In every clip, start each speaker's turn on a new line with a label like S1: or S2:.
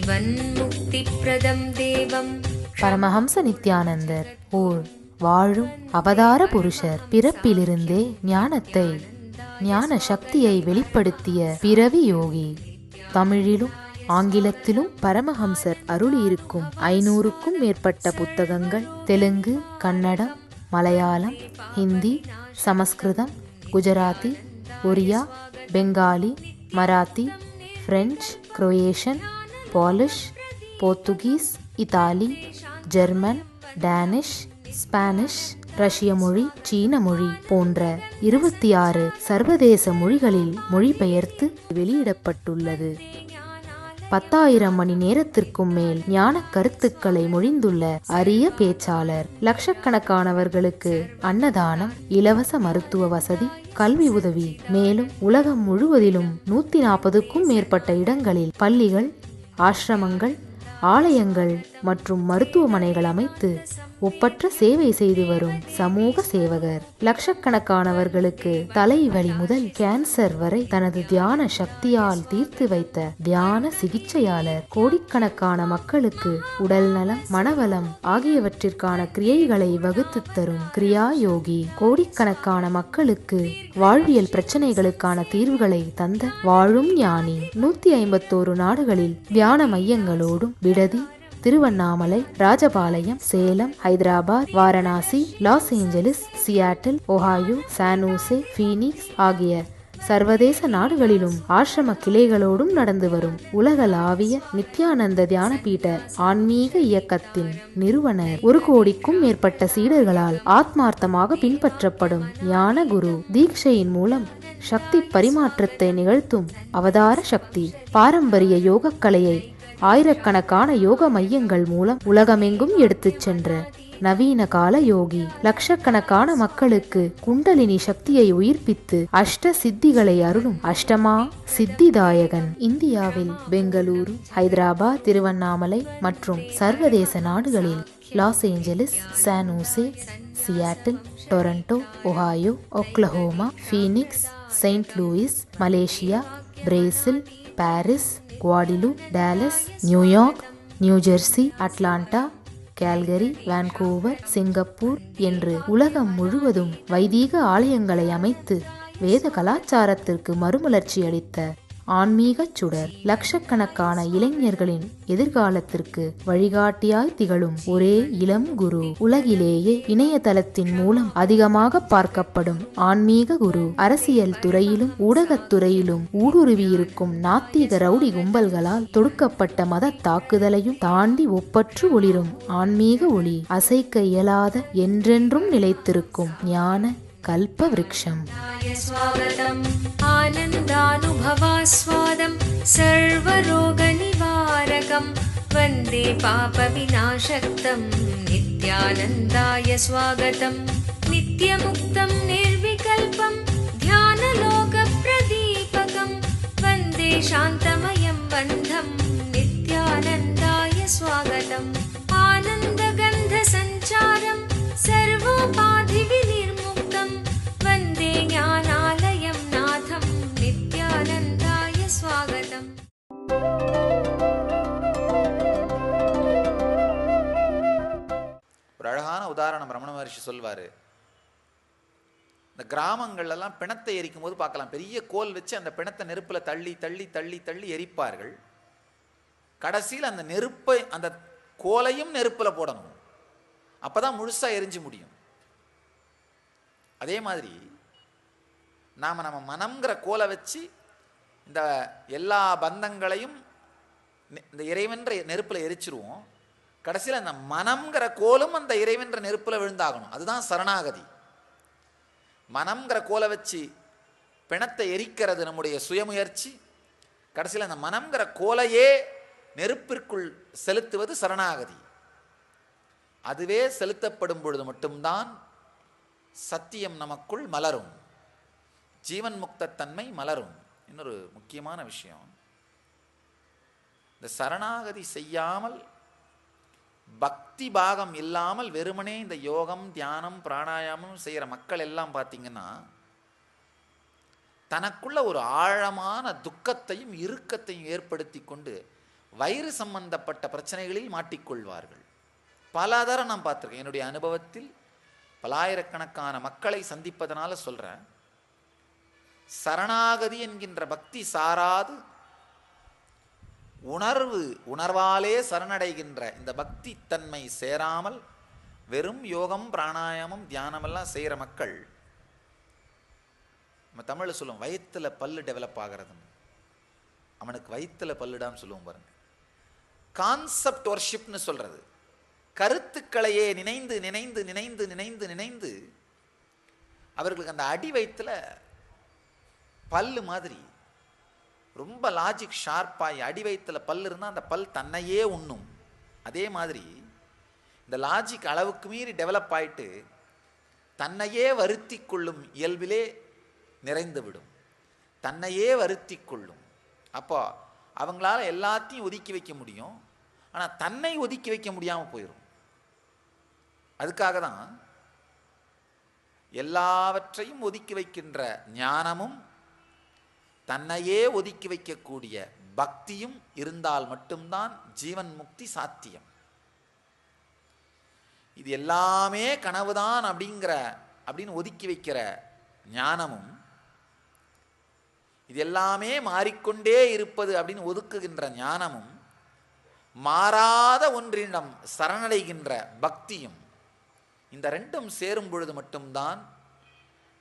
S1: ஜீவன்முக்திப்ரதம் தேவம்.
S2: பரமஹம்ச நித்யானந்தர் ஓர் வாழும் அவதார புருஷர். பிறப்பிலிருந்தே ஞான சக்தியை வெளிப்படுத்திய பிறவி யோகி. தமிழிலும் ஆங்கிலத்திலும் பரமஹம்சர் அருளியிருக்கும் 500க்கும் மேற்பட்ட புத்தகங்கள் Telugu, Kannada, Malayalam, Hindi, Sanskrit, Gujarati, Oriya, Bengali, Marathi, French, Croatian, Polish, Portuguese, Italy, German, Danish, Spanish, ரஷ்ய மொழி, சீன மொழி போன்ற 26 சர்வதேச மொழிகளில் மொழிபெயர்த்து வெளியிடப்பட்டுள்ளது. 10,000 மணி நேரத்திற்கும் மேல் ஞான கருத்துக்களை மொழிந்துள்ள அரிய பேச்சாளர். லட்சக்கணக்கானவர்களுக்கு அன்னதானம், இலவச மருத்துவ வசதி, கல்வி உதவி, மேலும் உலகம் முழுவதிலும் 140க்கும் மேற்பட்ட இடங்களில் பள்ளிகள், ஆசிரமங்கள், ஆலயங்கள் மற்றும் மருத்துவமனைகள் அமைத்து ஒப்பற்ற சேவை செய்து வரும் சமூக சேவகர். லட்சக்கணக்கானவர்களுக்கு தலைவலி முதல் கேன்சர் வரை தனது தியான சக்தியால் தீர்த்து வைத்த தியான சிகிச்சையாளர். கோடிக்கணக்கான மக்களுக்கு உடல் நலம், மனவளம் ஆகியவற்றிற்கான கிரியைகளை வகுத்து தரும் கிரியா யோகி. கோடிக்கணக்கான மக்களுக்கு வாழ்வியல் பிரச்சனைகளுக்கான தீர்வுகளை தந்த வாழும் ஞானி. 151 நாடுகளில் தியான மையங்களோடும் விடுதி, Tiruvannamalai, Rajapalayam, Salem, Hyderabad, Varanasi, loss Angeles, Seattle, Ohio, San Jose, Phoenix ஆகிய சர்வதேச நாடுகளிலும் ஆசிரம கிளைகளோடும் நடந்து வரும் உலகளாவிய நித்யானந்த தியானபீட ஆன்மீக இயக்கத்தின் நிறுவனர். 1 கோடிக்கும் மேற்பட்ட சீடர்களால் ஆத்மார்த்தமாக பின்பற்றப்படும் ஞான குரு. தீட்சையின் மூலம் சக்தி பரிமாற்றத்தை நிகழ்த்தும் அவதார சக்தி. பாரம்பரிய யோக கலையை ஆயிரக்கணக்கான யோக மையங்கள் மூலம் உலகமெங்கும் எடுத்துச் சென்ற நவீன கால யோகி. லட்சக்கணக்கான மக்களுக்கு குண்டலினி சக்தியை உயிர்ப்பித்து அஷ்ட சித்திகளை அருளும் அஷ்டமா சித்திதாயகன். இந்தியாவில் பெங்களூரு, ஹைதராபாத், திருவண்ணாமலை மற்றும் சர்வதேச நாடுகளில் Los Angeles, San Jose, Seattle, Toronto, Ohio, Oklahoma, Phoenix, Saint Louis, Malaysia, Brazil, Paris, Guadeloupe, Dallas, New York, New Jersey, Atlanta, Calgary, Vancouver, Singapore என்று உலகம் முழுவதும் வைதீக ஆலயங்களை அமைத்து வேத கலாச்சாரத்திற்கு மறுமலர்ச்சி அளித்த ஆன்மீக சுடர். லட்சக்கணக்கான இளைஞர்களின் எதிர்காலத்திற்கு வழிகாட்டியாய் திகழும் ஒரே இளம் குரு. உலகிலேயே இணையதளத்தின் மூலம் அதிகமாக பார்க்கப்படும் ஆன்மீக குரு. அரசியல் துறையிலும் ஊடகத்துறையிலும் ஊடுருவியிருக்கும் நாத்திக ரவுடி கும்பல்களால் தொடுக்கப்பட்ட மத தாக்குதலையும் தாண்டி ஒப்பற்று ஒளிரும் ஆன்மீக ஒளி. அசைக்க இயலாத என்றென்றும் நிலைத்திருக்கும் ஞான கல்ப விருட்சம்.
S1: ஸ்வாகதம் ஆனந்தானுபவாஸ்வாதம் சர்வரோக நிவாரகம் வந்தே பாப விநாசக்தம் நித்யானந்தாய ஸ்வாகதம். நித்யமுக்தம் நிர்விகல்பம் தியானலோக பிரதீபகம் வந்தே சாந்தமயம் பந்தம் நித்யானந்தாய ஸ்வாகதம். ஆனந்தகந்த சஞ்சாரம் சர்வோபாதி விநிர்முக்தம் வந்தே ஞானாலயம் நாதம் நித்யானந்தாய ஸ்வாகதம்.
S3: ஒரு அழகான உதாரணம் ரமண மகர்ஷி சொல்வார். இந்த கிராமங்கள்லாம் பிணத்தை எரிக்கும் போது பார்க்கலாம், பெரிய கோல் வச்சு அந்த பிணத்தை நெருப்பில் தள்ளி தள்ளி தள்ளி தள்ளி எரிப்பார்கள். கடைசியில் அந்த நெருப்பை, அந்த கோலையும் நெருப்பில் போடணும், அப்போதான் முழுசாக எரிஞ்சு முடியும். அதே மாதிரி நாம் நம்ம மனம்ங்கிற கோலை வச்சு இந்த எல்லா பந்தங்களையும் இந்த இறைவன்ற நெருப்பில் எரிச்சிருவோம். கடைசியில் அந்த மனம்ங்கிற கோலும் அந்த இறைவன்ற நெருப்பில் விழுந்தாகணும். அதுதான் சரணாகதி. மனம்ங்கிற கோலை வச்சு பிணத்தை எரிக்கிறது நம்முடைய சுயமுயற்சி. கடைசியில் அந்த மனம்ங்கிற கோலையே நெருப்பிற்குள் செலுத்துவது சரணாகதி. அதுவே செலுத்தப்படும் பொழுது மட்டும்தான் சத்தியம் நமக்குள் மலரும், ஜீவன் முக்தத்தன்மை மலரும். இன்னொரு முக்கியமான விஷயம், இந்த சரணாகதி செய்யாமல், பக்தி பாகம் இல்லாமல் வெறுமனே இந்த யோகம், தியானம், பிராணாயாமம் செய்கிற மக்கள் எல்லாம் பார்த்தீங்கன்னா தனக்குள்ள ஒரு ஆழமான துக்கத்தையும் இறுக்கத்தையும் ஏற்படுத்தி கொண்டு வயிறு சம்பந்தப்பட்ட பிரச்சனைகளில் மாட்டிக்கொள்வார்கள். பல தரம் நான் பார்த்துருக்கேன். என்னுடைய அனுபவத்தில் பலாயிரக்கணக்கான மக்களை சந்திப்பதனால சொல்கிறேன். சரணாகதி என்கின்ற பக்தி சாராது உணர்வாலே சரணடைகின்ற இந்த பக்தி தன்மை சேராமல் வெறும் யோகம், பிராணாயாமம், தியானமெல்லாம் செய்கிற மக்கள், நம்ம தமிழில் சொல்லுவோம் வயிற்றுல பல்லு டெவலப் ஆகிறதுன்னு. அவனுக்கு வயிற்றுல பல்லுடான்னு சொல்லுவோம் பாருங்க. கான்செப்ட் வர்ஷிப்னு சொல்றது, கருத்துக்களையே நினைந்து நினைந்து நினைந்து நினைந்து நினைந்து அவர்களுக்கு அந்த அடி வயிற்றுல பல்லு மாதிரி ரொம்ப லாஜிக் ஷார்ப்பாகி அடி வயிற்றுல பல் இருந்தால் அந்த பல் தன்னையே உண்ணும். அதே மாதிரி இந்த லாஜிக் அளவுக்கு மீறி டெவலப் ஆயிட்டு தன்னையே வருத்தி கொள்ளும் இயல்பிலே நிறைந்து விடும். தன்னையே வருத்தி கொள்ளும். அப்போ அவங்களால எல்லாத்தையும் ஒதுக்கி வைக்க முடியும், ஆனால் தன்னை ஒதுக்கி வைக்க முடியாமல் போயிடும். அதுக்காக தான் எல்லாவற்றையும் ஒதுக்கி வைக்கின்ற ஞானமும் தன்னையே ஒதுக்கி வைக்கக்கூடிய பக்தியும் இருந்தால் மட்டும்தான் ஜீவன் முக்தி சாத்தியம். இது எல்லாமே கனவுதான் அப்படின்னு ஒதுக்கி வைக்கிற ஞானமும், இது எல்லாமே மாறிக்கொண்டே இருப்பது அப்படின்னு ஒதுக்குகின்ற ஞானமும், மாறாத ஒன்றிடம் சரணடைகின்ற பக்தியும், இந்த ரெண்டும் சேரும் பொழுது மட்டும்தான்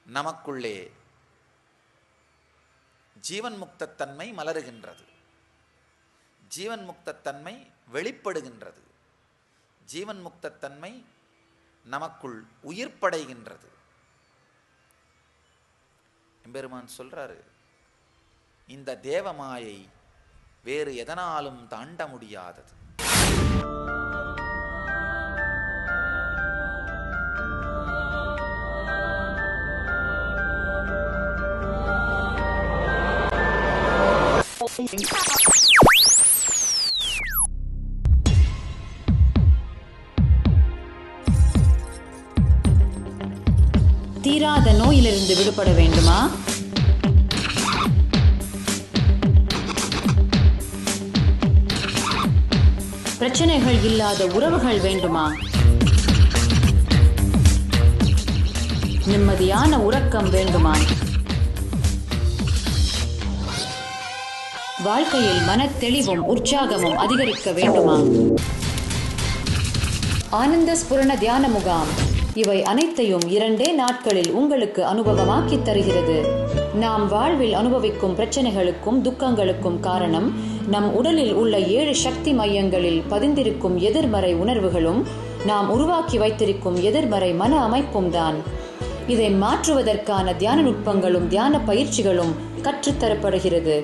S3: நமக்குள்ளே ஜீவன் முக்தத்தன்மை மலருகின்றது, ஜீவன் முக்தத்தன்மை வெளிப்படுகின்றது, ஜீவன் முக்தத்தன்மை நமக்குள் உயிர்ப்படைகின்றது. எம்பெருமான் சொல்றாரு, இந்த தேவமாயை வேறு எதனாலும் தாண்ட முடியாதது.
S4: தீராத நோயிலிருந்து விடுபட வேண்டுமா? பிரச்சனைகள் இல்லாத உறவுகள் வேண்டுமா? நிம்மதியான உறக்கம் வேண்டுமா? வாழ்க்கையில் மனத்தெளிவும் உற்சாகமும் அதிகரிக்க வேண்டுமா? ஆனந்த ஸ்புரண தியான முகாம் இவை அனைத்தையும் 2 நாட்களில் உங்களுக்கு அனுபவமாக்கி தருகிறது. நாம் வாழ்வில் அனுபவிக்கும் பிரச்சனைகளுக்கும் துக்கங்களுக்கும் காரணம் நம் உடலில் உள்ள 7 சக்தி மையங்களில் பதிந்திருக்கும் எதிர்மறை உணர்வுகளும் நாம் உருவாக்கி வைத்திருக்கும் எதிர்மறை மன அமைப்பும் தான். இதை மாற்றுவதற்கான தியான நுட்பங்களும் தியான பயிற்சிகளும் கற்றுத்தரப்படுகிறது.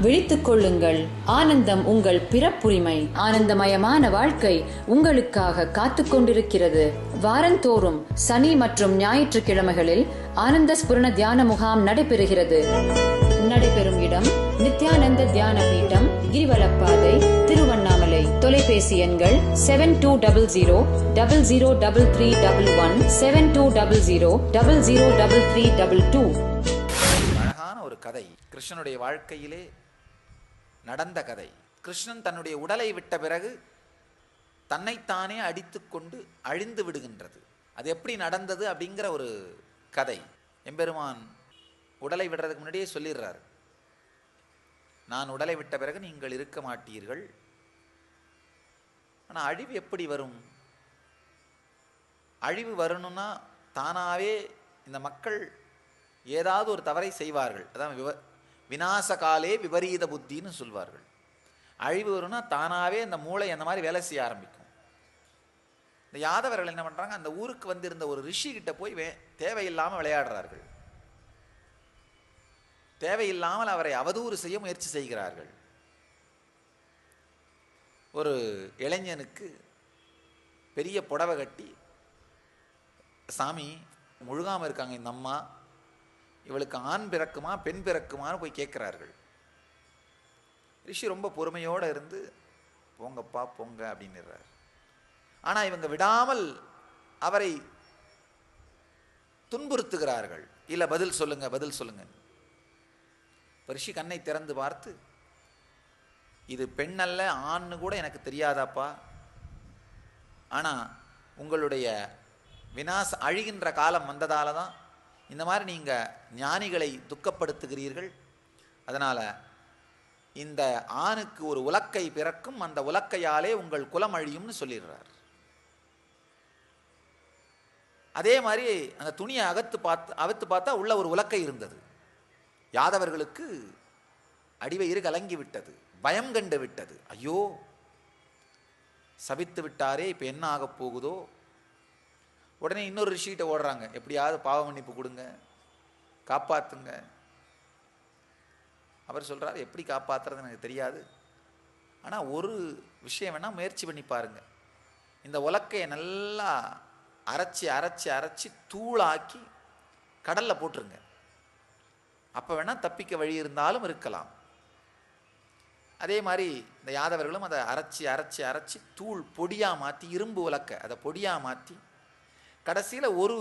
S4: விழித்துக் கொள்ளுங்கள், ஆனந்தம் உங்கள் பிறப்புரிமை. ஆனந்தமயமான வாழ்க்கை உங்களுக்காக காத்து கொண்டிருக்கிறது. வாரந்தோறும் சனி மற்றும் ஞாயிற்றுக்கிழமைகளில் ஆனந்த ஸ்புரண தியான முகாம் நடைபெறுகிறது. நடைபெறும் இடம் நித்யானந்த தியான பீட்டம், கிரிவலப்பாதை, திருவண்ணாமலை. தொலைபேசி எண்கள் 7200003311 7200003322.
S3: அழகான ஒரு கதை, கிருஷ்ணனுடைய வாழ்க்கையிலே நடந்த கதை. கிருஷ்ணன் தன்னுடைய உடலை விட்ட பிறகு தன்னைத்தானே அடித்துக்கொண்டு அழிந்து விடுகின்றது. அது எப்படி நடந்தது அப்படிங்கிற ஒரு கதை. எம்பெருமான் உடலை விடுறதுக்கு முன்னாடியே சொல்லிடுறார், நான் உடலை விட்ட பிறகு நீங்கள் இருக்க மாட்டீர்கள். ஆனால் அழிவு எப்படி வரும்? அழிவு வரணும்னா தானாகவே இந்த மக்கள் ஏதாவது ஒரு தவறை செய்வார்கள். அதான் விநாசகாலே விபரீத புத்தின்னு சொல்வார்கள். அழிவு வரும்னா தானாகவே இந்த மூளை அந்த மாதிரி வேலை செய்ய ஆரம்பிக்கும். இந்த யாதவர்கள் என்ன பண்ணுறாங்க, அந்த ஊருக்கு வந்திருந்த ஒரு ரிஷி கிட்ட போய் தேவையில்லாமல் விளையாடுறார்கள். தேவையில்லாமல் அவரை அவதூறு செய்ய முயற்சி செய்கிறார்கள். ஒரு இளைஞனுக்கு பெரிய புடவை கட்டி, சாமி முழுகாமல் இருக்காங்க இந்த அம்மா, இவளுக்கு ஆண் பிறக்குமா பெண் பிறக்குமான்னு போய் கேட்குறார்கள். ரிஷி ரொம்ப பொறுமையோடு இருந்து போங்கப்பா போங்க அப்படின்னுறார். ஆனால் இவங்க விடாமல் அவரை துன்புறுத்துகிறார்கள். இல்லை பதில் சொல்லுங்க பதில் சொல்லுங்க. ரிஷி கண்ணை திறந்து பார்த்து இது பெண்ணல்ல ஆண்னு கூட எனக்கு தெரியாதாப்பா. ஆனால் உங்களுடைய அழிகின்ற காலம் வந்ததால தான் இந்த மாதிரி நீங்கள் ஞானிகளை துக்கப்படுத்துகிறீர்கள். அதனால் இந்த ஆணுக்கு ஒரு உலக்கை பிறக்கும், அந்த உலக்கையாலே உங்கள் குலம் அழியும்னு சொல்லிடுறார். அதே மாதிரி அந்த துணியை அவுத்து பார்த்தா உள்ள ஒரு உலக்கை இருந்தது. யாதவர்களுக்கு அடிவயிறு கலங்கி விட்டது, பயம் கண்டு விட்டது. ஐயோ, சபித்து விட்டாரே, இப்போ என்ன ஆக போகுதோ. உடனே இன்னொரு ரிஷிகிட்ட ஓடுறாங்க, எப்படியாவது பாவ மன்னிப்பு கொடுங்க, காப்பாற்றுங்க. அவர் சொல்கிறார், எப்படி காப்பாற்றுறது எனக்கு தெரியாது, ஆனால் ஒரு விஷயம் வேணால் முயற்சி பண்ணி பாருங்க. இந்த உலக்கையை நல்லா அரைச்சி அரைச்சி அரைச்சி தூளாக்கி கடலில் போட்டுருங்க. அப்போ வேணால் தப்பிக்க வழி இருந்தாலும் இருக்கலாம். அதே மாதிரி இந்த யாதவர்களும் அதை அரைச்சி அரைச்சி அரைச்சி தூள் பொடியாக மாற்றி, இரும்பு உலக்கை அதை பொடியாக மாற்றி, கடைசியில் ஒரு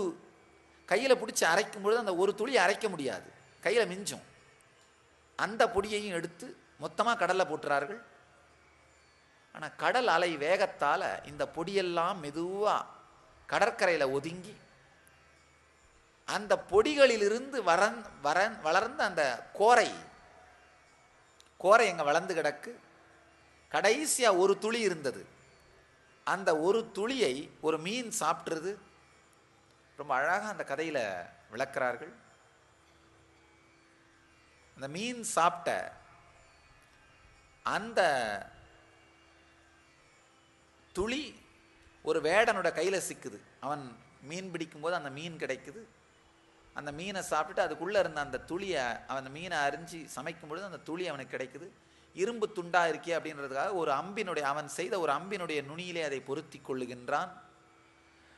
S3: கையில் பிடிச்சி அரைக்கும் பொழுது அந்த ஒரு துளி அரைக்க முடியாது, கையில் மிஞ்சும். அந்த பொடியையும் எடுத்து மொத்தமாக கடலில் போட்டுறார்கள். ஆனால் கடல் அலை வேகத்தால் இந்த பொடியெல்லாம் மெதுவாக கடற்கரையில் ஒதுங்கி அந்த பொடிகளிலிருந்து வளர்ந்த அந்த கோரை எங்கே வளர்ந்து கிடக்கு. கடைசியாக ஒரு துளி இருந்தது, அந்த ஒரு துளியை ஒரு மீன் சாப்பிட்றது. ரொம்ப அழகாக அந்த கதையில் விளக்குறார்கள். அந்த மீன் சாப்பிட்ட அந்த துளி ஒரு வேடனோட கையில் சிக்குது. அவன் மீன் பிடிக்கும்போது அந்த மீன் கிடைக்குது. அந்த மீனை சாப்பிட்டுட்டு அதுக்குள்ளே இருந்த அந்த துளியை, அந்த மீனை அரிஞ்சு சமைக்கும் பொழுது அந்த துளி அவனுக்கு கிடைக்குது. இரும்பு துண்டா இருக்கே அப்படின்றதுக்காக அவன் செய்த ஒரு அம்பினுடைய நுனியிலே அதை பொருத்தி கொள்ளுகின்றான்.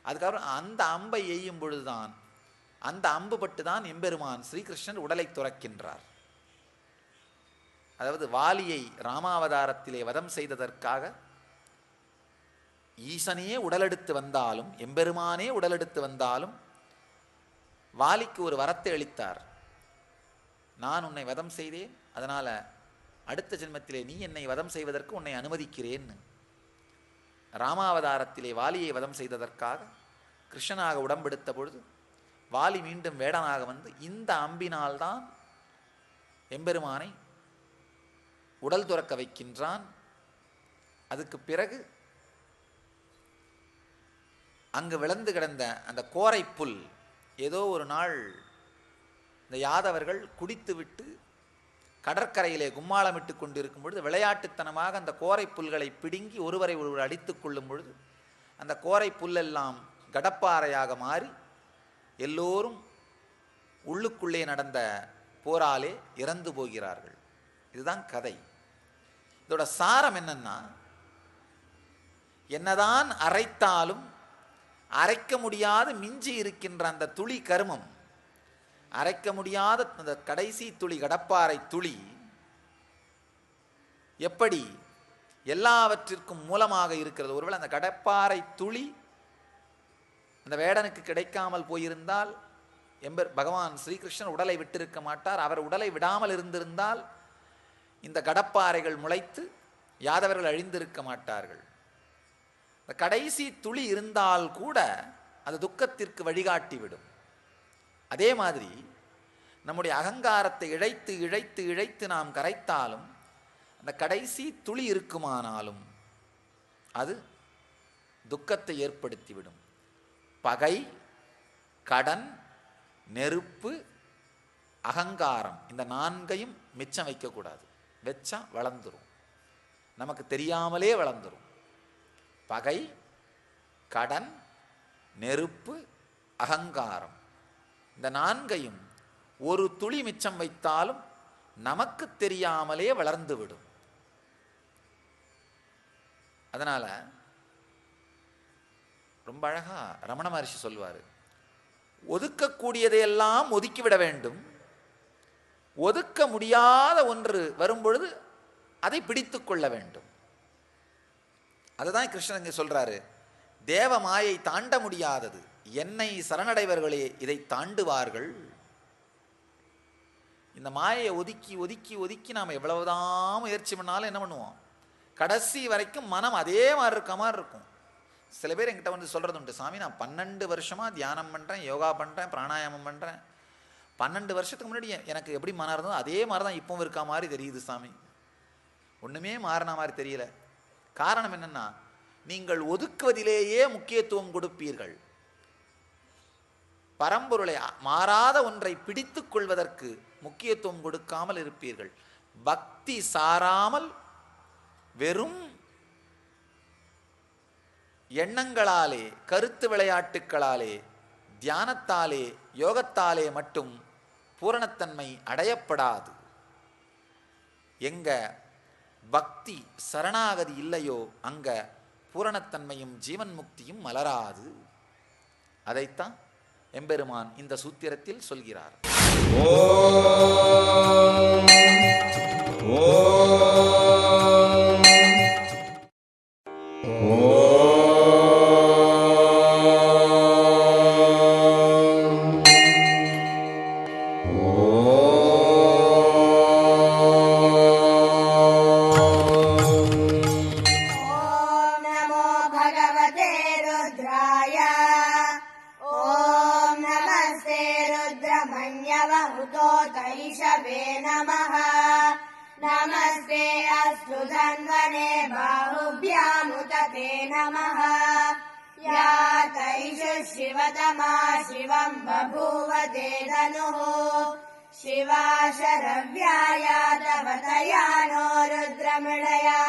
S3: அதுக்கப்புறம் அந்த அம்பை எய்யும் பொழுதுதான், அந்த அம்பு பட்டு தான் எம்பெருமான் ஸ்ரீகிருஷ்ணன் உடலை துறக்கின்றார். அதாவது வாலியை ராமாவதாரத்திலே வதம் செய்ததற்காக ஈசனையே உடலெடுத்து வந்தாலும், எம்பெருமானே உடலெடுத்து வந்தாலும் வாலிக்கு ஒரு வரத்தை அளித்தார். நான் உன்னை வதம் செய்தேன், அதனால் அடுத்த ஜென்மத்திலே நீ என்னை வதம் செய்வதற்கு உன்னை அனுமதிக்கிறேன். ராமாவதாரத்திலே வாலியை வதம் செய்ததற்காக கிருஷ்ணனாக உடம்பெடுத்த பொழுது வாலி மீண்டும் வேடனாக வந்து இந்த அம்பினால்தான் எம்பெருமானை உடல் துறக்க வைக்கின்றான். அதுக்கு பிறகு அங்கு விளந்து கிடந்த அந்த கோரை புல், ஏதோ ஒரு நாள் இந்த யாதவர்கள் குடித்துவிட்டு கடற்கரையிலே கும்மாளமிட்டு கொண்டிருக்கும் பொழுது விளையாட்டுத்தனமாக அந்த கோரை புல்களை பிடுங்கி ஒருவரை ஒருவர் அடித்து கொள்ளும் பொழுது அந்த கோரை புல்லெல்லாம் கடப்பாறையாக மாறி எல்லோரும் உள்ளுக்குள்ளே நடந்த போராலே இறந்து போகிறார்கள். இதுதான் கதை. இதோட சாரம் என்னன்னா, என்னதான் அரைத்தாலும் அரைக்க முடியாத மிஞ்சி இருக்கின்ற அந்த துளி கருமம், அரைக்க முடியாத அந்த கடைசி துளி கடப்பாறை துளி எப்படி எல்லாவற்றிற்கும் மூலமாக இருக்கிறது. ஒருவேளை அந்த கடப்பாறை துளி அந்த வேடனுக்கு கிடைக்காமல் போயிருந்தால் பகவான் ஸ்ரீகிருஷ்ணன் உடலை விட்டிருக்க மாட்டார். அவர் உடலை விடாமல் இருந்திருந்தால் இந்த கடப்பாறைகள் முளைத்து யாதவர்கள் அழிந்திருக்க மாட்டார்கள். இந்த கடைசி துளி இருந்தால் கூட அது துக்கத்திற்கு வழிகாட்டிவிடும். அதே மாதிரி நம்முடைய அகங்காரத்தை இழைத்து இழைத்து இழைத்து நாம் கரைத்தாலும் அந்த கடைசி துளி இருக்குமானாலும் அது துக்கத்தை ஏற்படுத்திவிடும். பகை, கடன், நெருப்பு, அகங்காரம், இந்த நான்கையும் மிச்சம் வைக்கக்கூடாது. வச்சா வளர்ந்துரும், நமக்கு தெரியாமலே வளர்ந்துரும். பகை, கடன், நெருப்பு, அகங்காரம், இந்த நான்கையும் ஒரு துளி மிச்சம் வைத்தாலும் நமக்கு தெரியாமலே வளர்ந்து விடும். அதனால ரொம்ப அழகா ரமண மகர்ஷி சொல்வார், ஒதுக்கக்கூடியதையெல்லாம் ஒதுக்கிவிட வேண்டும், ஒதுக்க முடியாத ஒன்று வரும்பொழுது அதை பிடித்து கொள்ள வேண்டும். அதுதான் கிருஷ்ணன் இங்கே சொல்றாரு, தேவ மாயை தாண்ட முடியாதது, என்னை சரணடைவர்களே இதை தாண்டுவார்கள். இந்த மாயையை ஒதுக்கி ஒதுக்கி ஒதுக்கி நாம் எவ்வளவுதான் முயற்சி பண்ணாலும் என்ன பண்ணுவோம், கடைசி வரைக்கும் மனம் அதே மாதிரி இருக்க மாதிரி இருக்கும். சில பேர் என்கிட்ட வந்து சொல்கிறது உண்டு, சாமி நான் 12 வருஷமாக தியானம் பண்ணுறேன், யோகா பண்ணுறேன், பிராணாயாமம் பண்ணுறேன், 12 வருஷத்துக்கு முன்னாடி எனக்கு எப்படி மனம் இருந்ததோ அதே மாதிரி தான் இப்பவும் இருக்க மாதிரி தெரியுது சாமி, ஒன்றுமே மாறின மாதிரி தெரியல. காரணம் என்னென்னா, நீங்கள் ஒதுக்குவதிலேயே முக்கியத்துவம் கொடுப்பீர்கள். பரம்பொருளை மாறாத ஒன்றை பிடித்து கொள்வதற்கு முக்கியத்துவம் கொடுக்காமல் இருப்பீர்கள். பக்தி சாராமல் வெறும் எண்ணங்களாலே, கருத்து விளையாட்டுக்களாலே, தியானத்தாலே, யோகத்தாலே மட்டும் பூரணத்தன்மை அடையப்படாது. எங்க பக்தி சரணாகதி இல்லையோ அங்க பூரணத்தன்மையும் ஜீவன் முக்தியும் மலராது. அதைத்தான் எம்பெருமான் இந்த சூத்திரத்தில் சொல்கிறார்.
S5: नमस्ते अस्तु धन्वने बाहुभ्यामुतते नमः। या तैषु शिवतमा शिवम् बभूव ते धनुः शिवा शरव्याया तव तया नो रुद्रमृडया।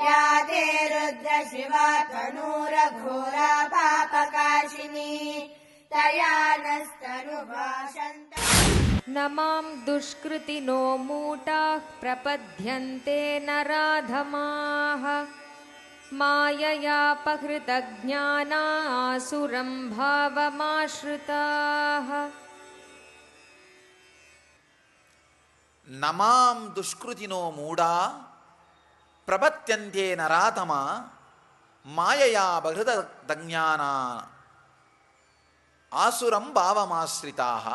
S5: या ते रुद्र शिवा तनूरघोरा पापकाशिनी तया नस्तनुभाषन्त।
S1: नमां दुष्कृतिनो मूटाः प्रपद्यन्ते नराधमाः माययापहृतज्ञानासुरं भावमाश्रिताः।
S3: नमां दुष्कृतिनो मूढा प्रपद्यन्ते नराधमा माययापहृतज्ञाना आसुरं भावमाश्रिताः।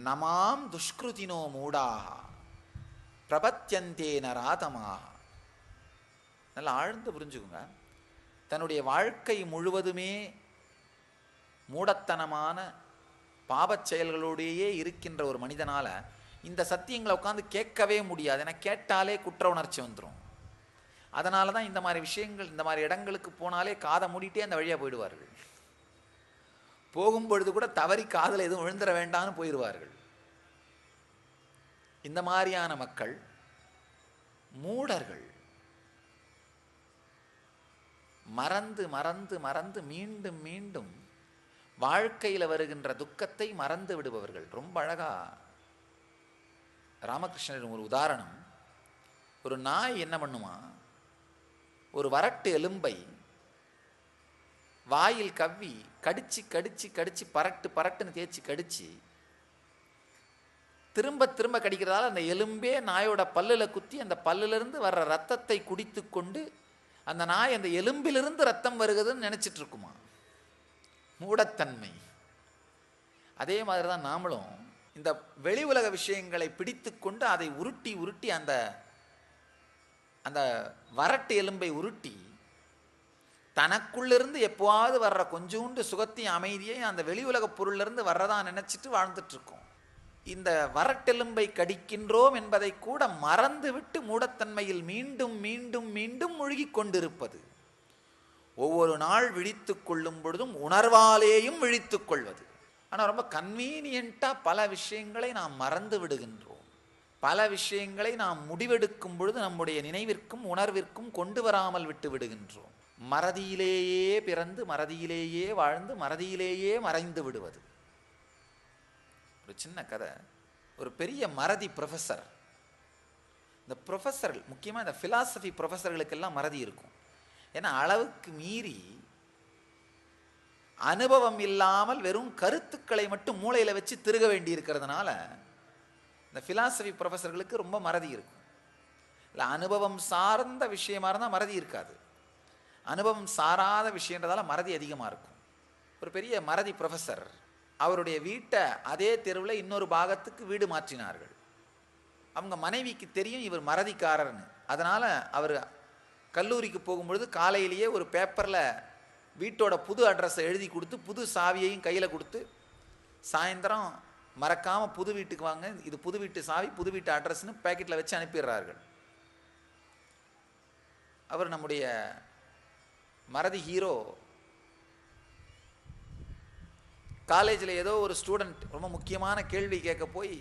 S3: நமாம் துஷ்கிருதினோ மூடாக பிரபத்யந்தே நராதமாக. நல்லா ஆழ்ந்து புரிஞ்சுக்குங்க. தன்னுடைய வாழ்க்கை முழுவதுமே மூடத்தனமான பாபச் செயல்களோடையே இருக்கின்ற ஒரு மனிதனால இந்த சத்தியங்களை உட்காந்து கேட்கவே முடியாது. ஏன்னா கேட்டாலே குற்ற உணர்ச்சி வந்துடும். அதனால தான் இந்த மாதிரி விஷயங்கள், இந்த மாதிரி இடங்களுக்கு போனாலே காதை மூடிட்டே அந்த வழியாக போயிடுவார்கள். போகும்பொழுது கூட தவறி காதல் எதுவும் விழுந்துட வேண்டாம்னு போயிடுவார்கள். இந்த மாதிரியான மக்கள் மூடர்கள். மறந்து மறந்து மறந்து மீண்டும் மீண்டும் வாழ்க்கையில் வருகின்ற துக்கத்தை மறந்து விடுபவர்கள். ரொம்ப அழகா ராமகிருஷ்ணரின் ஒரு உதாரணம். ஒரு நாய் என்ன பண்ணுமா, ஒரு வரட்டு எலும்பை வாயில் கவ்வி கடிச்சு கடிச்சு கடிச்சு பரட்டு பரட்டுன்னு தேய்ச்சி கடிச்சு திரும்ப திரும்ப கடிக்கிறதால அந்த எலும்பே நாயோட பல்லில் குத்தி அந்த பல்லிலிருந்து வர்ற ரத்தத்தை குடித்து கொண்டு அந்த நாய் அந்த எலும்பிலிருந்து ரத்தம் வருகிறதுன்னு நினைச்சிட்டு இருக்குமா. மூடத்தன்மை. அதே மாதிரி தான் நாமளும் இந்த வெளி உலக விஷயங்களை பிடித்து கொண்டு அதை உருட்டி உருட்டி அந்த அந்த வரட்டு எலும்பை உருட்டி தனக்குள்ளிருந்து எப்போவாவது வர்ற கொஞ்சோண்டு சுகத்தையும் அமைதியையும் அந்த வெளி உலக பொருளிலிருந்து வர்றதா நினைச்சிட்டு வாழ்ந்துட்டு இருக்கோம். இந்த வரட்டெலும்பை கடிக்கின்றோம் என்பதை கூட மறந்துவிட்டு மூடத்தன்மையில் மீண்டும் மீண்டும் மீண்டும் மூழ்கி கொண்டிருப்பது. ஒவ்வொரு நாள் விழித்து கொள்ளும் பொழுதும் உணர்வாலேயும் விழித்து கொள்வது. ஆனால் ரொம்ப கன்வீனியண்ட்டாக பல விஷயங்களை நாம் மறந்து விடுகின்றோம். பல விஷயங்களை நாம் முடிவெடுக்கும் பொழுது நம்முடைய நினைவிற்கும் உணர்விற்கும் கொண்டு வராமல் விட்டு விடுகின்றோம். மறதியிலேயே பிறந்து மறதியிலேயே வாழ்ந்து மறதியிலேயே மறைந்து விடுவது. ஒரு சின்ன கதை. ஒரு பெரிய மறதி ப்ரொஃபஸர். இந்த ப்ரொஃபஸர், முக்கியமாக இந்த ஃபிலாசபி ப்ரொஃபஸர்களுக்கெல்லாம் மறதி இருக்கும். ஏன்னா அளவுக்கு மீறி அனுபவம் இல்லாமல் வெறும் கருத்துக்களை மட்டும் மூளையில் வச்சு திருக வேண்டி இருக்கிறதுனால இந்த ஃபிலாசபி ப்ரொஃபஸர்களுக்கு ரொம்ப மறதி இருக்கும். இல்லை அனுபவம் சார்ந்த விஷயமா இருந்தால் மறதி இருக்காது. அனுபவம் சாராத விஷயன்றதால மறதி அதிகமாக இருக்கும். ஒரு பெரிய மறதி ப்ரொஃபஸர் அவருடைய வீட்டை அதே தெருவில் இன்னொரு பாகத்துக்கு வீடு மாற்றினார்கள். அவங்க மனைவிக்கு தெரியும் இவர் மறதிக்காரர்னு. அதனால் அவர் கல்லூரிக்கு போகும்பொழுது காலையிலேயே ஒரு பேப்பரில் வீட்டோட புது அட்ரஸை எழுதி கொடுத்து புது சாவியையும் கையில் கொடுத்து, சாயந்தரம் மறக்காமல் புது வீட்டுக்கு வாங்க, இது புது வீட்டு சாவி, புது வீட்டு அட்ரஸ்னு பேக்கெட்டில் வச்சு அனுப்பிடுறார்கள். அவர் நம்முடைய மறதி ஹீரோ காலேஜில் ஏதோ ஒரு ஸ்டூடெண்ட் ரொம்ப முக்கியமான கேள்வி கேட்க போய்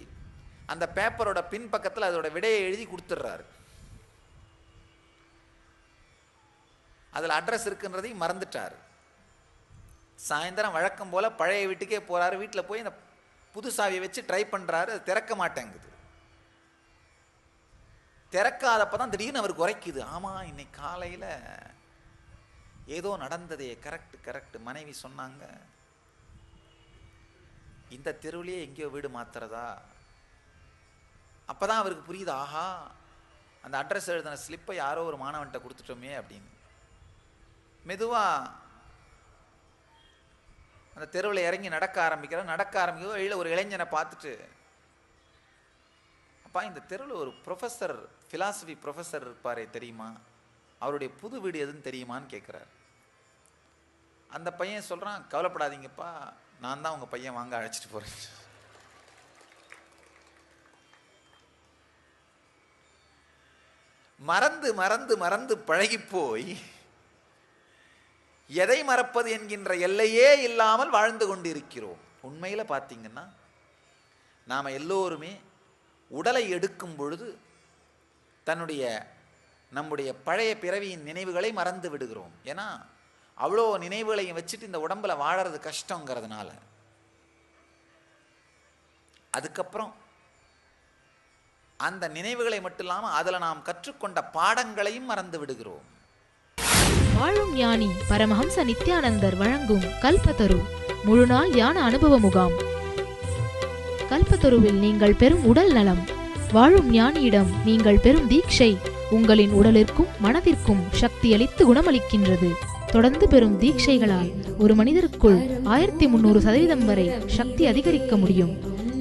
S3: அந்த பேப்பரோட பின்பக்கத்தில் அதோட விடையை எழுதி கொடுத்துட்றாரு. அதில் அட்ரஸ் இருக்குன்றதையும் மறந்துட்டார். சாயந்தரம் வழக்கம் போல் பழைய வீட்டுக்கே போகிறாரு. வீட்டில் போய் இந்த புது சாவியை வச்சு ட்ரை பண்ணுறாரு. அது திறக்க மாட்டேங்குது. திறக்காதப்போ தான் திடீர்னு அவருக்கு உரைக்குது, ஆமாம் இன்னைக்கு காலையில் ஏதோ நடந்ததே, கரெக்ட் மனைவி சொன்னாங்க, இந்த தெருவிலேயே எங்கேயோ வீடு மாத்துறதா. அப்போ தான் அவருக்கு புரியுது, ஆஹா அந்த அட்ரஸ் எழுதின ஸ்லிப்பை யாரோ ஒரு மாணவன்கிட்ட கொடுத்துட்டோமே அப்படின்னு. மெதுவாக அந்த தெருவில் இறங்கி நடக்க ஆரம்பிக்கிறோம். வழியில் ஒரு இளைஞனை பார்த்துட்டு, அப்பா இந்த தெருவில் ஒரு ப்ரொஃபஸர், ஃபிலாசபி ப்ரொஃபஸர் இருப்பாரே தெரியுமா, அவருடைய புது வீடு எதுன்னு தெரியுமான்னு கேட்குறாரு. அந்த பையன் சொல்கிறான், கவலைப்படாதீங்கப்பா, நான் தான் உங்கள் பையன், வாங்க அழைச்சிட்டு போகிறேன். மறந்து மறந்து மறந்து பழகி போய் எதை மறப்பது என்கின்ற எல்லையே இல்லாமல் வாழ்ந்து கொண்டிருக்கிறோம். உண்மையில் பார்த்தீங்கன்னா நாம் எல்லோருமே உடலை எடுக்கும் பொழுது நம்முடைய பழைய பிறவியின் நினைவுகளை மறந்து விடுகிறோம். ஏன்னா அவ்வளோ நினைவுகளையும் வச்சுட்டு இந்த உடம்புல வாழறது கஷ்டங்கிறதுனால. அதுக்கப்புறம் அந்த நினைவுகளை மட்டும் இல்லாமல் அதில் நாம் கற்றுக்கொண்ட பாடங்களையும் மறந்து விடுகிறோம்.
S2: வாழும் ஞானி பரமஹம்ச நித்யானந்தர் வழங்கும் கல்பத்தரு முழுநாள் ஞான அனுபவ முகாம். கல்பத்தருவில் நீங்கள் பெறும் உடல் நலம், வாழும் ஞானியிடம் நீங்கள் பெறும் தீட்சை உங்களின் உடலிற்கும் மனதிற்கும் சக்தியளித்து குணமளிக்கின்றது. தொடர்ந்து பெறும் தீட்சைகளால் ஒரு மனிதருக்குள் 1300% வரை சக்தி அதிகரிக்க முடியும்.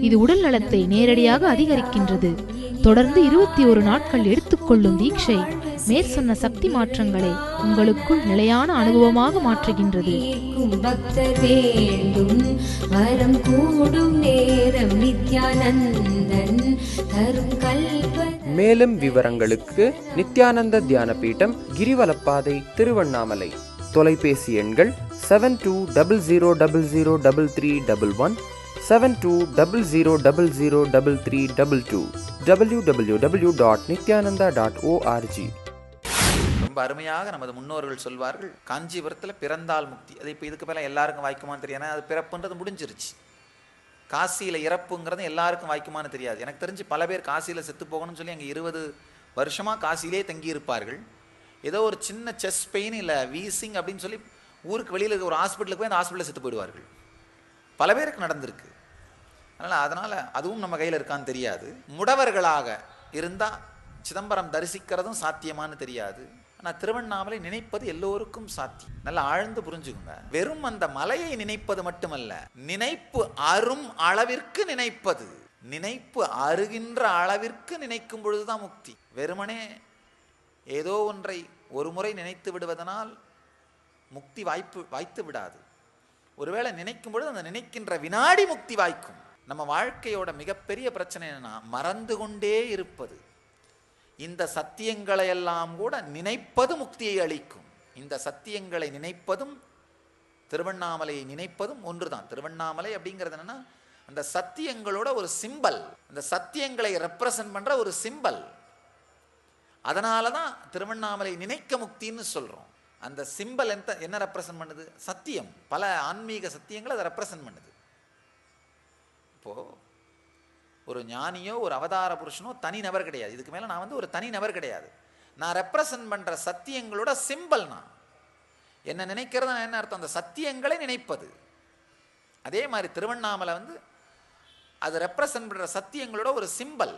S2: இது உடல் நலத்தை நேரடியாக அதிகரிக்கின்றது. தொடர்ந்து 21 நாட்கள் எடுத்துக்கொள்ளும் தீட்சை மேற்சொன்ன சக்தி மாற்றங்களை உங்களுக்குள் நிலையான அனுபவமாக மாற்றுகின்றது.
S6: மேலும் விவரங்களுக்கு நித்யானந்த தியான பீடம், கிரிவலப்பாதை, திருவண்ணாமலை. தொலைபேசி எண்கள் 7200003311, 7200003322, www.nithyananda.org.
S3: ரொம்ப அருமையாக நமது முன்னோர்கள் சொல்வார்கள், காஞ்சிபுரத்தில் பிறந்தால் முக்தி. அது இப்போ இதுக்கு மேலே எல்லாருக்கும் வாய்க்குமான்னு தெரியாது. அது பிறப்புன்றது முடிஞ்சிருச்சு. காசியில் இறப்புங்கிறது எல்லாருக்கும் வாய்க்குமான்னு தெரியாது. எனக்கு தெரிஞ்சு பல பேர் காசியில் செத்து போகணும்னு சொல்லி அங்கே 20 வருஷமாக காசியிலே தங்கி இருப்பார்கள். ஏதோ ஒரு சின்ன செஸ்ட் பெயின் இல்லை வீசிங் அப்படின்னு சொல்லி ஊருக்கு வெளியில் இருக்க ஒரு ஹாஸ்பிட்டலுக்கு போய் அந்த ஹாஸ்பிட்டலில் செத்து போயிடுவார்கள். பல பேருக்கு நடந்திருக்கு. அதனால் அதுவும் நம்ம கையில் இருக்கான்னு தெரியாது. முடவர்களாக இருந்தால் சிதம்பரம் தரிசிக்கிறதும் சாத்தியமானு தெரியாது. ஆனால் திருவண்ணாமலை நினைப்பது எல்லோருக்கும் சாத்தியம். நல்லா ஆழ்ந்து புரிஞ்சுக்குங்க. வெறும் அந்த மலையை நினைப்பது மட்டுமல்ல, நினைப்பு அரும் அளவிற்கு நினைப்பது, நினைப்பு அருகின்ற அளவிற்கு நினைக்கும் பொழுதுதான் முக்தி. வெறுமனே ஏதோ ஒன்றை ஒரு முறை நினைத்து விடுவதனால் முக்தி வாய்த்து விடாது. ஒருவேளை நினைக்கும் பொழுது அந்த நினைக்கின்ற வினாடி முக்தி வாய்க்கும். நம்ம வாழ்க்கையோட மிகப்பெரிய பிரச்சனை என்னன்னா, மறந்து கொண்டே இருப்பது. இந்த சத்தியங்களை எல்லாம் கூட நினைப்பது முக்தியை அளிக்கும். இந்த சத்தியங்களை நினைப்பதும் திருவண்ணாமலையை நினைப்பதும் ஒன்றுதான். திருவண்ணாமலை அப்படிங்கிறது என்னன்னா, அந்த சத்தியங்களோட ஒரு சிம்பல், அந்த சத்தியங்களை ரெப்ரசன்ட் பண்ற ஒரு சிம்பல். அதனால தான் திருவண்ணாமலை நினைக்க முக்தின்னு சொல்றோம். அந்த சிம்பல் என்ன ரெப்ரசன்ட் பண்ணுது? சத்தியம். பல ஆன்மீக சத்தியங்களை அதை ரெப்ரசன்ட் பண்ணுது. இப்போ ஒரு ஞானியோ ஒரு அவதார புருஷனோ தனி நபர் கிடையாது. இதுக்கு மேலே நான் ஒரு தனி நபர் கிடையாது. நான் ரெப்ரசன்ட் பண்ணுற சத்தியங்களோட சிம்பல். நான் என்ன நினைக்கிறது என்ன அர்த்தம்? அந்த சத்தியங்களை நினைப்பது. அதே மாதிரி திருவண்ணாமலை அது ரெப்ரசன்ட் பண்ணுற சத்தியங்களோட ஒரு சிம்பல்.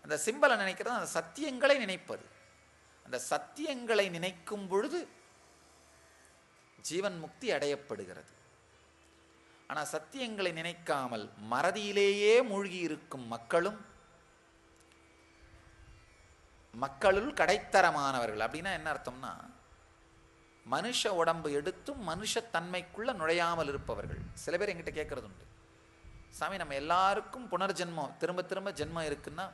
S3: அந்த சிம்பலை நினைக்கிறது அந்த சத்தியங்களை நினைப்பது. அந்த சத்தியங்களை நினைக்கும் பொழுது ஜீவன் முக்தி அடையப்படுகிறது. ஆனால் சத்தியங்களை நினைக்காமல் மறதியிலேயே மூழ்கி இருக்கும் மக்களுள் கடைத்தரமானவர்கள். அப்படின்னா என்ன அர்த்தம்னா, மனுஷ உடம்பு எடுத்தும் மனுஷத்தன்மைக்குள்ள நுழையாமல் இருப்பவர்கள். சில பேர் என்கிட்ட கேட்கறது உண்டு, சாமி நம்ம எல்லாருக்கும் புனர்ஜென்மம் திரும்ப திரும்ப ஜென்மம் இருக்குன்னா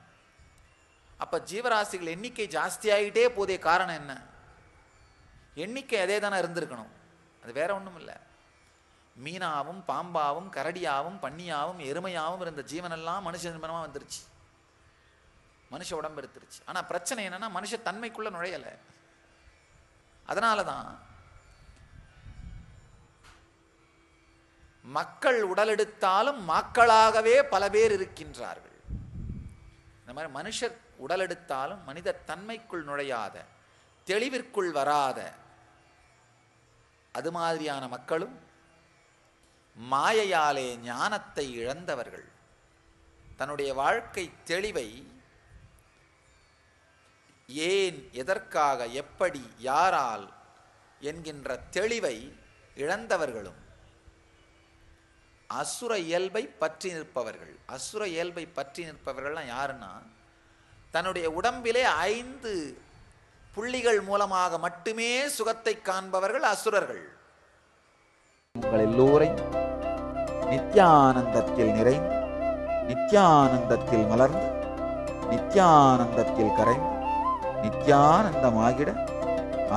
S3: அப்போ ஜீவராசிகள் எண்ணிக்கை ஜாஸ்தியாகிட்டே போதே காரணம் என்ன? எண்ணிக்கை அதே தானே இருந்திருக்கணும், அது வேற ஒன்றும் இல்லை. மீனாவும் பாம்பாவும் கரடியாவும் பன்னியாவும் எருமையாவும் இருந்த ஜீவனெல்லாம் மனுஷ ஜென்மமாக வந்துருச்சு, மனுஷ உடம்பு எடுத்துருச்சு. ஆனால் பிரச்சனை என்னன்னா மனுஷ தன்மைக்குள்ள நுழையலை. அதனால தான் மக்கள் உடலெடுத்தாலும் மக்களாகவே பல பேர் இருக்கின்றார்கள். இந்த மாதிரி மனுஷர் உடலெடுத்தாலும் மனித தன்மைக்குள் நுழையாத, தெளிவிற்குள் வராத அது மாதிரியான மக்களும் மாயையாலே ஞானத்தை இழந்தவர்கள். தன்னுடைய வாழ்க்கை தெளிவை ஏன், எதற்காக, எப்படி, யாரால் என்கின்ற தெளிவை இழந்தவர்களும் அசுர இயல்பை பற்றி நிற்பவர்கள். அசுர இயல்பை பற்றி நிற்பவர்கள்லாம் யாருன்னா, தன்னுடைய உடம்பிலே 5 புள்ளிகள் மூலமாக மட்டுமே சுகத்தை காண்பவர்கள் அசுரர்கள். உங்கள் எல்லோரையும் நித்யானந்தத்தில் நிறைந்து, நித்யானந்தத்தில் மலர்ந்து, நித்யானந்தத்தில் கரைந்து, நித்யானந்தமாகிட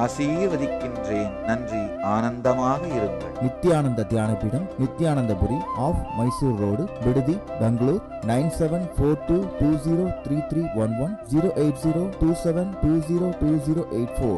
S3: ஆசீர்வதிக்கின்றேன். நன்றி. ஆனந்தமாக இருங்கள்.
S7: நித்யானந்த தியானபீடம், நித்யானந்தபுரி ஆஃப் மைசூர் ரோடு, விடுதி, பெங்களூர். 9742203311 08027202084.